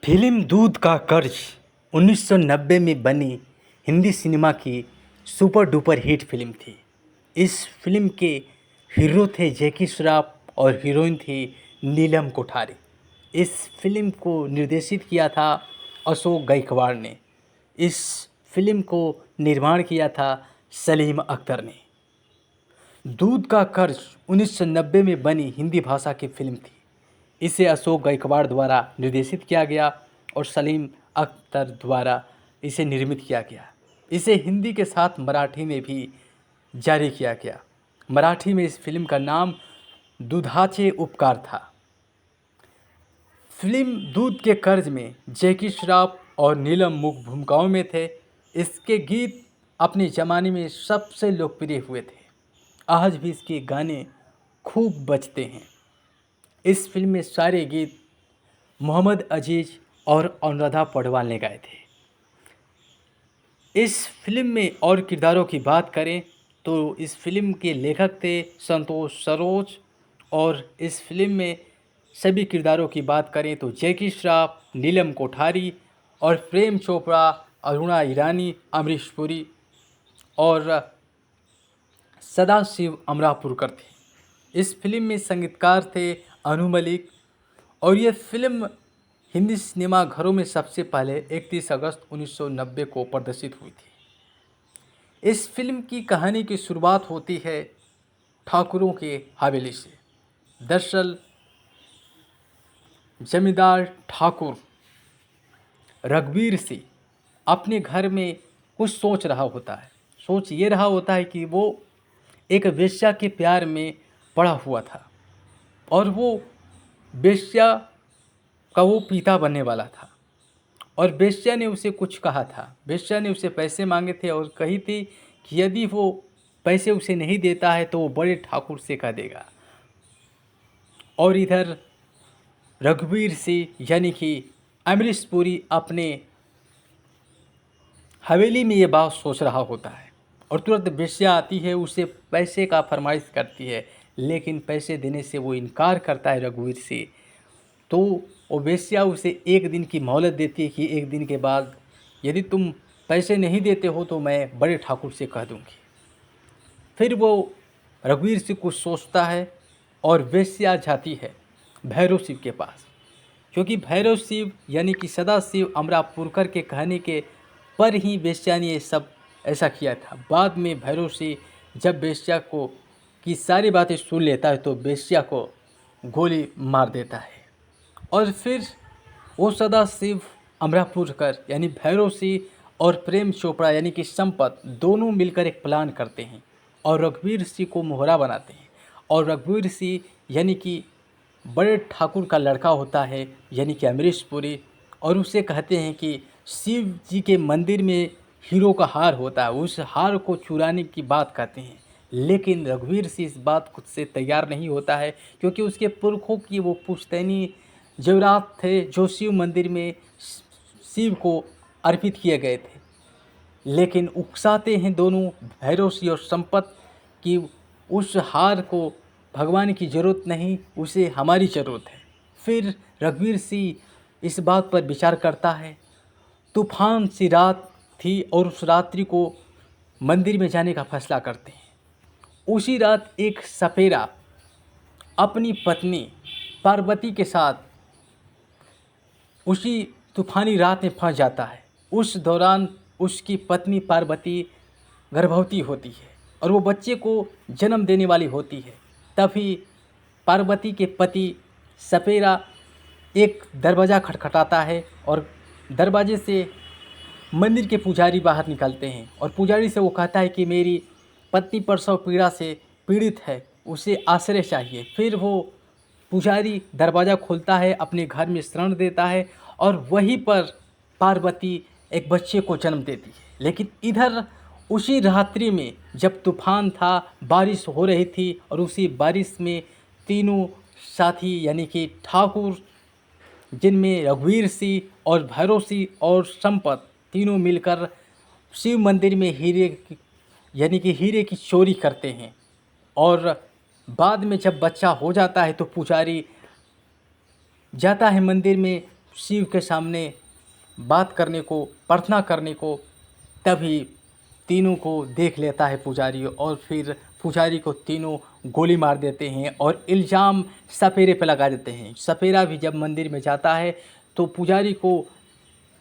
Film दूध का कर्ज 1990 में बनी हिंदी सिनेमा की सुपर डुपर हिट फिल्म थी। इस फिल्म के हीरो थे जैकी श्रॉफ और हीरोइन थी नीलम कोठारी। इस फिल्म को निर्देशित किया था अशोक गायकवाड़ ने। इस फिल्म को निर्माण किया था सलीम अख्तर ने। दूध का कर्ज 1990 में बनी हिंदी भाषा की फिल्म थी। इसे अशोक गायकवाड़ द्वारा निर्देशित किया गया और सलीम अख्तर द्वारा इसे निर्मित किया गया। इसे हिंदी के साथ मराठी में भी जारी किया गया। मराठी में इस फिल्म का नाम दुधाचे उपकार था। फिल्म दूध के कर्ज में जैकी श्रॉफ और नीलम मुख्य भूमिकाओं में थे। इसके गीत अपने ज़माने में सबसे लोकप्रिय हुए थे। आज भी इसके गाने खूब बजते हैं। इस फिल्म में सारे गीत मोहम्मद अजीज़ और अनुराधा पौडवाल ने गाए थे। इस फिल्म में और किरदारों की बात करें तो इस फिल्म के लेखक थे संतोष सरोज, और इस फिल्म में सभी किरदारों की बात करें तो जैकी श्रॉफ, नीलम कोठारी और प्रेम चोपड़ा, अरुणा ईरानी, अमरीश पुरी और सदाशिव अमरापुरकर थे। इस फिल्म में संगीतकार थे अनु मलिक, और ये फिल्म हिंदी सिनेमा घरों में सबसे पहले 31 अगस्त 1990 को प्रदर्शित हुई थी। इस फिल्म की कहानी की शुरुआत होती है ठाकुरों के हवेली से। दरअसल जमींदार ठाकुर रघुवीर सिंह अपने घर में कुछ सोच रहा होता है। सोच ये रहा होता है कि वो एक वेश्या के प्यार में पड़ा हुआ था और वो वेश्या का वो पिता बनने वाला था, और वेश्या ने उसे कुछ कहा था। वेश्या ने उसे पैसे मांगे थे और कही थी कि यदि वो पैसे उसे नहीं देता है तो वो बड़े ठाकुर से कह देगा। और इधर रघुवीर सिंह यानी कि अमरीश पुरी अपने हवेली में ये बात सोच रहा होता है, और तुरंत वेश्या आती है, उसे पैसे का फरमाइश करती है, लेकिन पैसे देने से वो इनकार करता है रघुवीर सिंह। तो वो वेश्या उसे एक दिन की मोहलत देती है कि एक दिन के बाद यदि तुम पैसे नहीं देते हो तो मैं बड़े ठाकुर से कह दूंगी। फिर वो रघुवीर सिंह कुछ सोचता है और वेश्या जाती है भैरव शिव के पास, क्योंकि भैरव शिव यानी कि सदाशिव अमरापुरकर के कहने के पर ही वेश्या ने ये सब ऐसा किया था। बाद में भैरव सिंह जब वेश्या को की सारी बातें सुन लेता है तो वेश्या को गोली मार देता है, और फिर वो सदाशिव अमरापुरकर यानी भैरव सिंह और प्रेम चोपड़ा यानी कि संपत दोनों मिलकर एक प्लान करते हैं और रघुवीर सिंह को मोहरा बनाते हैं। और रघुवीर सिंह यानी कि बड़े ठाकुर का लड़का होता है यानी कि अमरीश पुरी, और उसे कहते हैं कि शिव जी के मंदिर में हीरो का हार होता है, उस हार को चुराने की बात कहते हैं। लेकिन रघुवीर सिंह इस बात खुद से तैयार नहीं होता है, क्योंकि उसके पुरखों की वो पुश्तैनी जेवरात थे जो शिव मंदिर में शिव को अर्पित किए गए थे। लेकिन उकसाते हैं दोनों भैरव सिंह और संपत कि उस हार को भगवान की ज़रूरत नहीं, उसे हमारी ज़रूरत है। फिर रघुवीर सिंह इस बात पर विचार करता है। तूफान सी रात थी और उस रात्रि को मंदिर में जाने का फैसला करते हैं। उसी रात एक सपेरा अपनी पत्नी पार्वती के साथ उसी तूफानी रात में फंस जाता है। उस दौरान उसकी पत्नी पार्वती गर्भवती होती है और वो बच्चे को जन्म देने वाली होती है। तभी पार्वती के पति सपेरा एक दरवाज़ा खटखटाता है और दरवाजे से मंदिर के पुजारी बाहर निकलते हैं, और पुजारी से वो कहता है कि मेरी पत्नी प्रसव पीड़ा से पीड़ित है, उसे आश्रय चाहिए। फिर वो पुजारी दरवाज़ा खोलता है, अपने घर में शरण देता है, और वहीं पर पार्वती एक बच्चे को जन्म देती है। लेकिन इधर उसी रात्रि में जब तूफान था, बारिश हो रही थी, और उसी बारिश में तीनों साथी यानी कि ठाकुर, जिनमें रघुवीर सिंह और भैरव सिंह और संपत तीनों मिलकर शिव मंदिर में यानी कि हीरे की चोरी करते हैं। और बाद में जब बच्चा हो जाता है तो पुजारी जाता है मंदिर में शिव के सामने बात करने को, प्रार्थना करने को, तभी तीनों को देख लेता है पुजारी, और फिर पुजारी को तीनों गोली मार देते हैं और इल्ज़ाम सपेरे पे लगा देते हैं। सपेरा भी जब मंदिर में जाता है तो पुजारी को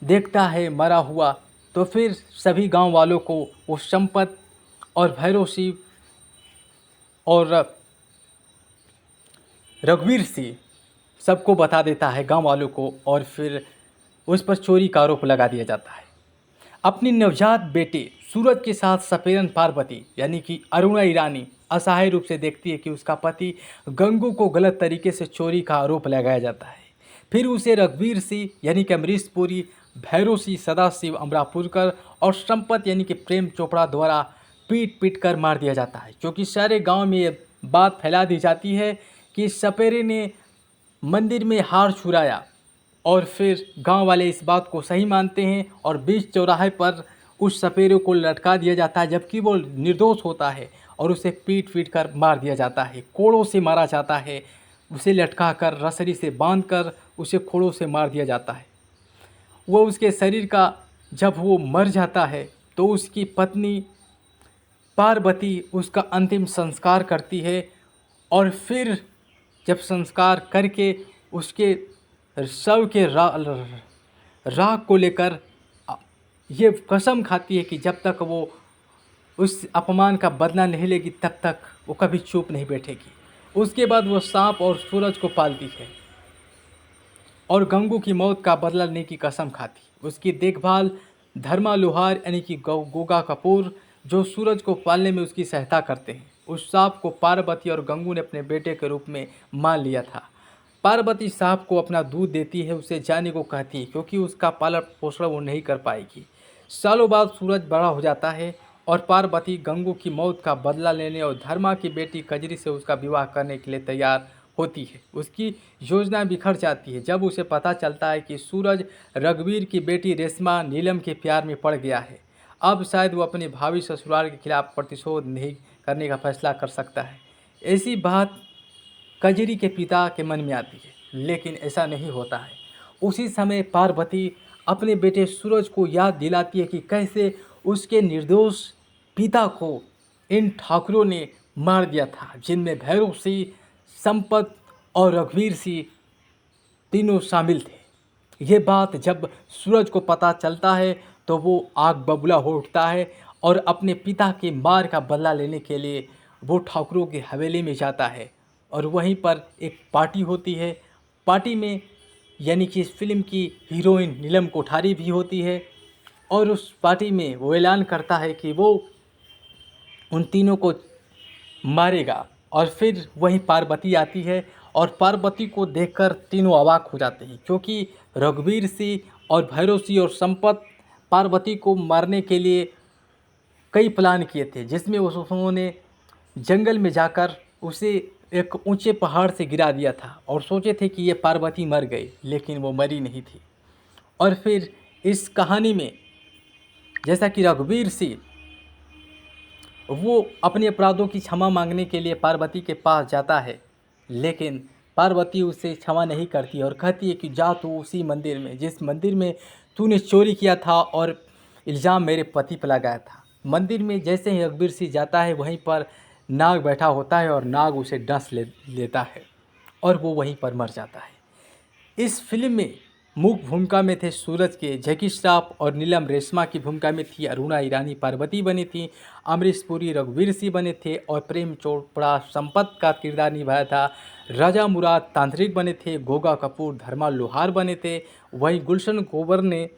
देखता है मरा हुआ, तो फिर सभी गांव वालों को वो संपत और भैरव शिव और रघुवीर सिंह सबको बता देता है गांव वालों को, और फिर उस पर चोरी का आरोप लगा दिया जाता है। अपनी नवजात बेटे सूरज के साथ सपेरन पार्वती यानी कि अरुणा ईरानी असहाय रूप से देखती है कि उसका पति गंगू को गलत तरीके से चोरी का आरोप लगाया जाता है। फिर उसे रघुवीर सिंह यानी कि अमरीश पुरी, भैरव सिंह, सदाशिव अमरापुरकर और संपत यानी कि प्रेम चोपड़ा द्वारा पीट पीट कर मार दिया जाता है, क्योंकि सारे गांव में ये बात फैला दी जाती है कि सपेरे ने मंदिर में हार चुराया। और फिर गांव वाले इस बात को सही मानते हैं और बीच चौराहे पर उस सपेरे को लटका दिया जाता है, जबकि वो निर्दोष होता है, और उसे पीट पीट कर मार दिया जाता है, कोड़ों से मारा जाता है, उसे लटका कर रस्सी से बांध कर उसे कोड़ों से मार दिया जाता है। वो उसके शरीर का जब वो मर जाता है तो उसकी पत्नी पार्वती उसका अंतिम संस्कार करती है, और फिर जब संस्कार करके उसके शव के राख को लेकर ये कसम खाती है कि जब तक वो उस अपमान का बदला नहीं लेगी तब तक वो कभी चुप नहीं बैठेगी। उसके बाद वो सांप और सूरज को पालती है और गंगू की मौत का बदला लेने की कसम खाती। उसकी देखभाल धर्मा लोहार यानी कि गोगा कपूर, जो सूरज को पालने में उसकी सहायता करते हैं। उस सांप को पार्वती और गंगू ने अपने बेटे के रूप में मान लिया था। पार्वती सांप को अपना दूध देती है, उसे जाने को कहती है, क्योंकि उसका पालन पोषण वो नहीं कर पाएगी। सालों बाद सूरज बड़ा हो जाता है और पार्वती गंगू की मौत का बदला लेने और धर्मा की बेटी कजरी से उसका विवाह करने के लिए तैयार होती है। उसकी योजना बिखर जाती है जब उसे पता चलता है कि सूरज रघुवीर की बेटी रेशमा नीलम के प्यार में पड़ गया है। अब शायद वो अपने भावी ससुराल के खिलाफ प्रतिशोध नहीं करने का फैसला कर सकता है। ऐसी बात कजरी के पिता के मन में आती है, लेकिन ऐसा नहीं होता है। उसी समय पार्वती अपने बेटे सूरज को याद दिलाती है कि कैसे उसके निर्दोष पिता को इन ठाकुरों ने मार दिया था, जिनमें भैरव सिंह, संपत और रघुवीर सिंह तीनों शामिल थे। ये बात जब सूरज को पता चलता है तो वो आग बबूला हो उठता है और अपने पिता के मार का बदला लेने के लिए वो ठाकुरों की हवेली में जाता है। और वहीं पर एक पार्टी होती है। पार्टी में यानी कि इस फिल्म की हीरोइन नीलम कोठारी भी होती है, और उस पार्टी में वो ऐलान करता है कि वो उन तीनों को मारेगा। और फिर वहीं पार्वती आती है और पार्वती को देखकर तीनों अवाक हो जाते हैं, क्योंकि रघुवीर सिंह और भैरव सिंह और संपत पार्वती को मारने के लिए कई प्लान किए थे, जिसमें उन्होंने जंगल में जाकर उसे एक ऊंचे पहाड़ से गिरा दिया था और सोचे थे कि ये पार्वती मर गई, लेकिन वो मरी नहीं थी। और फिर इस कहानी में जैसा कि रघुवीर सिंह वो अपने अपराधों की क्षमा मांगने के लिए पार्वती के पास जाता है, लेकिन पार्वती उसे क्षमा नहीं करती और कहती है कि जा तू उसी मंदिर में जिस मंदिर में तूने चोरी किया था और इल्ज़ाम मेरे पति पर लगाया था। मंदिर में जैसे ही रघुवीर सिंह जाता है वहीं पर नाग बैठा होता है और नाग उसे डस लेता है और वो वहीं पर मर जाता है। इस फिल्म में मुख्य भूमिका में थे सूरज के जैकी श्रॉफ और नीलम, रेशमा की भूमिका में थी अरुणा ईरानी पार्वती बनी थी, अमरीश पुरी रघुवीर सिंह बने थे और प्रेम चोपड़ा संपत का किरदार निभाया था, राजा मुराद तांत्रिक बने थे, गोगा कपूर धर्मा लोहार बने थे, वहीं गुलशन गोबर ने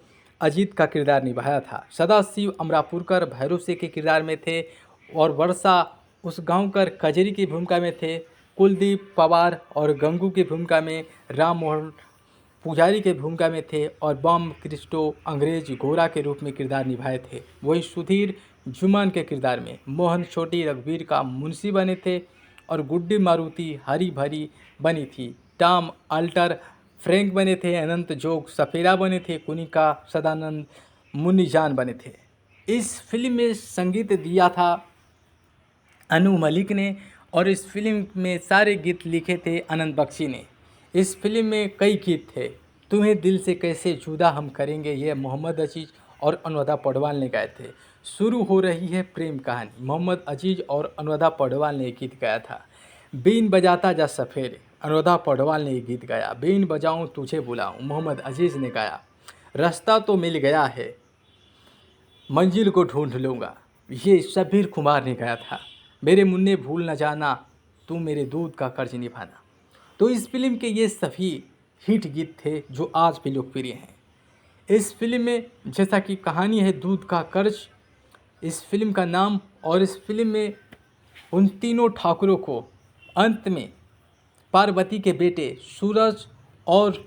अजीत का किरदार निभाया था, सदाशिव अमरापुरकर भैरव सिंह के किरदार में थे और वर्षा उस गांवकर कजरी की भूमिका में थे, कुलदीप पवार और गंगू की भूमिका में राम मोहन पुजारी के भूमिका में थे और बॉम क्रिस्टो अंग्रेज गोरा के रूप में किरदार निभाए थे। वही सुधीर जुमान के किरदार में मोहन छोटी रघुवीर का मुंशी बने थे और गुड्डी मारुति हरी भरी बनी थी, टॉम अल्टर फ्रैंक बने थे, अनंत जोग सफेरा बने थे, कुनिका सदानंद मुन्नी जान बने थे। इस फिल्म में संगीत दिया था अनु मलिक ने और इस फिल्म में सारे गीत लिखे थे आनंद बख्शी ने। इस फिल्म में कई गीत थे तुम्हें दिल से कैसे जुदा हम करेंगे, ये मोहम्मद अजीज़ और अनुराधा पौडवाल ने गाए थे। शुरू हो रही है प्रेम कहानी, मोहम्मद अजीज़ और अनुराधा पौडवाल ने ये गीत गाया था। बीन बजाता जा सफ़ेरे, अनुराधा पौडवाल ने ये गीत गाया। बीन बजाऊं तुझे बुलाऊं, मोहम्मद अजीज़ ने गाया। रास्ता तो मिल गया है, मंजिल को ढूंढ लूँगा, ये शब्बीर कुमार ने गाया था। मेरे मुन्ने भूल न जाना, तू मेरे दूध का कर्ज निभाना। तो इस फिल्म के ये सभी हिट गीत थे जो आज भी लोकप्रिय हैं। इस फिल्म में जैसा कि कहानी है दूध का कर्ज, इस फिल्म का नाम, और इस फिल्म में उन तीनों ठाकुरों को अंत में पार्वती के बेटे सूरज और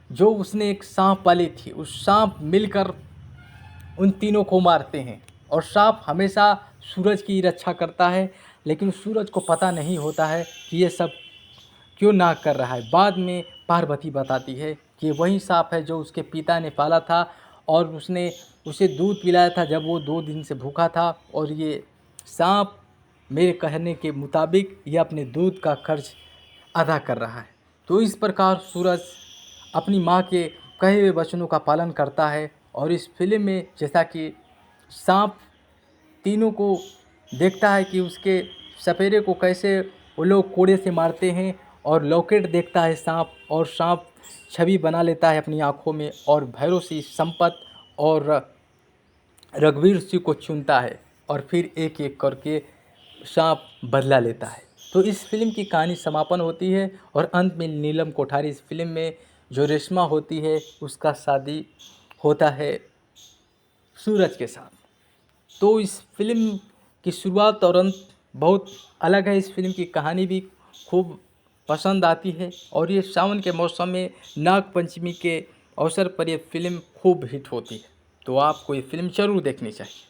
जो उसने एक सांप पाली थी, उस सांप मिलकर उन तीनों को मारते हैं। और सांप हमेशा सूरज की रक्षा करता है, लेकिन सूरज को पता नहीं होता है कि ये सब क्यों ना कर रहा है। बाद में पार्वती बताती है कि वही सांप है जो उसके पिता ने पाला था और उसने उसे दूध पिलाया था जब वो 2 दिन से भूखा था, और ये सांप मेरे कहने के मुताबिक ये अपने दूध का कर्ज अदा कर रहा है। तो इस प्रकार सूरज अपनी माँ के कहे हुए वचनों का पालन करता है। और इस फिल्म में जैसा कि सांप तीनों को देखता है कि उसके सपेरे को कैसे वो लोग कोड़े से मारते हैं, और लॉकेट देखता है सांप, और सांप छवि बना लेता है अपनी आँखों में, और भैरव सिंह, संपत और रघुवीर सिंह को चुनता है, और फिर एक एक करके सांप बदला लेता है। तो इस फिल्म की कहानी समापन होती है, और अंत में नीलम कोठारी इस फिल्म में जो रेशमा होती है उसका शादी होता है सूरज के साथ। तो इस फिल्म की शुरुआत और अंत बहुत अलग है। इस फिल्म की कहानी भी खूब पसंद आती है, और ये सावन के मौसम में नाग पंचमी के अवसर पर ये फिल्म खूब हिट होती है। तो आपको ये फिल्म ज़रूर देखनी चाहिए।